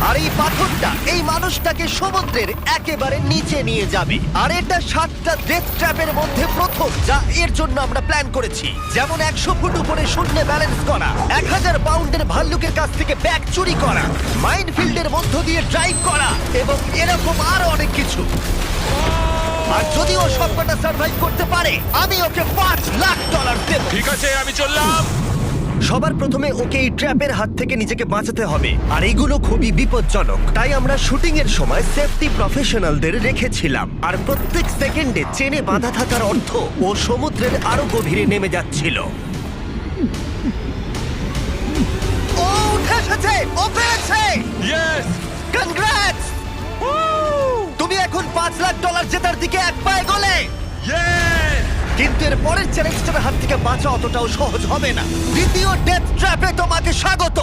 আর এই পাথরটা এই মানুষটাকে সমুদ্রের একেবারে নিচে নিয়ে যাবে। আর এটা 7টা ডেথ ট্র্যাপের মধ্যে প্রথম যা এর জন্য আমরা প্ল্যান করেছি। যেমন 100 ফুট উপরে শূন্যে ব্যালেন্স করা, 1000 পাউন্ডের ভাল্লুকের কাছ থেকে ব্যাগ চুরি করা, মাইনফিল্ডের মধ্য দিয়ে ড্রাইভ করা এবং এরকম আরো অনেক কিছু। আর যদি ও সবকটা সার্ভাইভ করতে পারে আমি ওকে $5,00,000 দেব। ঠিক আছে, আমি চললাম। সবার প্রথমে ওকে এই ট্র্যাপের হাত থেকে নিজেকে বাঁচাতে হবে, আর এগুলো খুবই বিপজ্জনক। তাই আমরা শুটিং এর সময় সেফটি প্রফেশনালদের রেখেছিলাম। আর প্রত্যেক সেকেন্ডে চেনে বাঁধা থাকার অর্থ ও সমুদ্রের আরো গভীরে নেমে যাচ্ছিল। ও উঠে এসেছে, ও পেরেছে। ইয়েস! কনগ্রাটস! তুমি এখন $5,00,000 জেতার দিকে এক পায়ে গলে। ইয়েস! কিন্তু এর পরের চ্যালেঞ্জটার হাত থেকে বাঁচা অতটাও সহজ হবে না। দ্বিতীয় ডেথ ট্র্যাপে তোমাকে স্বাগত।